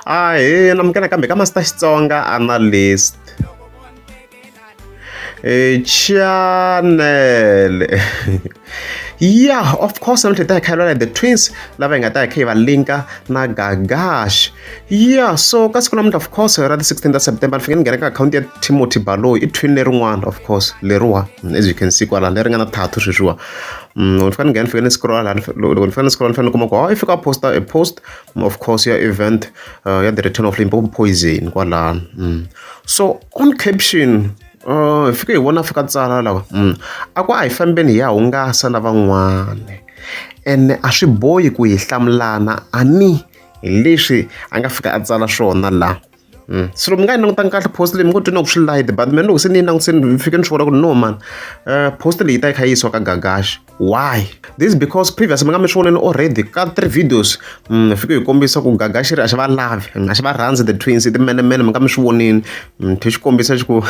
namukela kambe ka Master Xitsonga analyst channel. Yeah, of course, I'm going the twins. Loving at the linka na Gagash. Yeah, so of course, around the 16th of September, I'm going to count Timothy Balo, it twin one, of course, Leroy, as you can see, while I'm learning a tattoo. If you can scroll and if you can post a post, of course, your event, the return of Limbo poison. So, on caption. Fika hi vona fika tsala lawa aku a hi fambeni ya hungasa na van'wana ene a swi bohi ku hi hlamulana ani hi leswi a nga fika a tsala swona la so mi nga yi langutanga kahle post leyi mi ngo twini ku swi light but mina loko se ni yi langutiseni fike ni swi vona ku no man post leyi ta yi kha yi yisiwa ka Gagash. Why? This is because previous mi nga mi swi voneni already ka 3 videos fike hi kombisa ku Gagash ri a xi va lavi a xi va rhandzi the twins timenemene mi nga mi swi vonini thi xi kombisa ku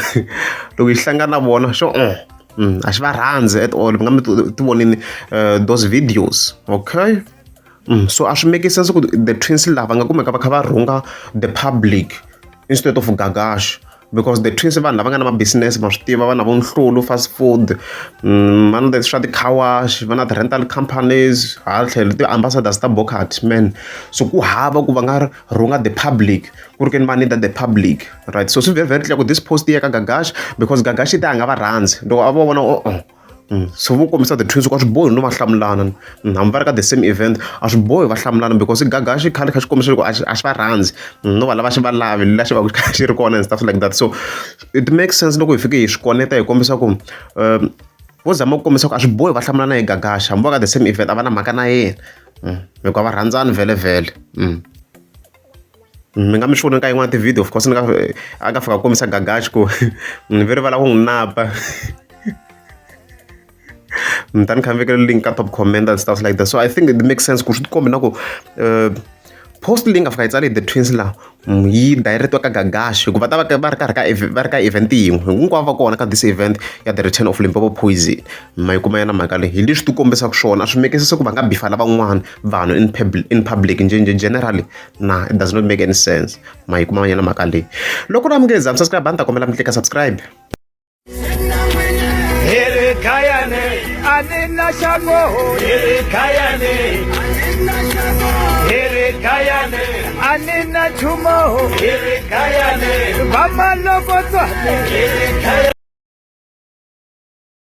loko hi hlangana na vona xo a xi va rhandzi at all mi nga mi ti vonini those videos, okay. So a swi make sense ku the twins lava nga kumeka va kha va rhunga the public instead of Gagash, because the twins vanhu lava nga na ma-business ma swi tiva vana vo Nhlolo fast food vana the swa ti-car wash vana ti-rental companies hala tlhelo ti-ambassadors ta Bokhat man. So ku hava ku va nga rhunga the public ku ri ke ni va need the public, right? So swi very clear ku this post ya ka Gagash because Gagash ta nga va rhandzi loko a va vona so vo kombisa the twins ku a swi bohi no va hlamulana hambi va ri ka the same event a swi bohi va hlamulana because Gagash khale kha xi kombisa ku a xi va rhandzi no va lava xi va lavi la xi va xi ri kona and stuff like that. So it makes sense loko hi fike hi swi koneta hi kombisa ku vo zama ku kombisa ku a swi bohi va hlamulana hi Gagash hambi va ka the same event a va na mhaka na yena hikuva va rhandzani vhele mi nga mi swi voni ka yin'wana ti-video of course a nga fika kombisa Gagash ku ni ve ri va lava ku n'wi napa mtani kha vekela link ka top comment and stuff like that. So I think it makes sense ku swi tikombi na ku post leyi nga fika yi tsale the twins la yi direct ka Gagash hikuva ta va ri karhi ka event yin'we hinkwavo va kona ka this event ya the return of Limpopo poison ma yi kuma yana mhaka leyi hi leswi ti kombisaka swona a swi make sense ku va nga bifa lava van'wana vanhu in public generally it does not make any sense ma yi kuma yana mhaka leyi. Loko na mi nge za mi subscribe a ni ta kombela mi tlika subscribe. Anina shago, kayane, kayane, anina chumo, kayane, mama logo to, kayane.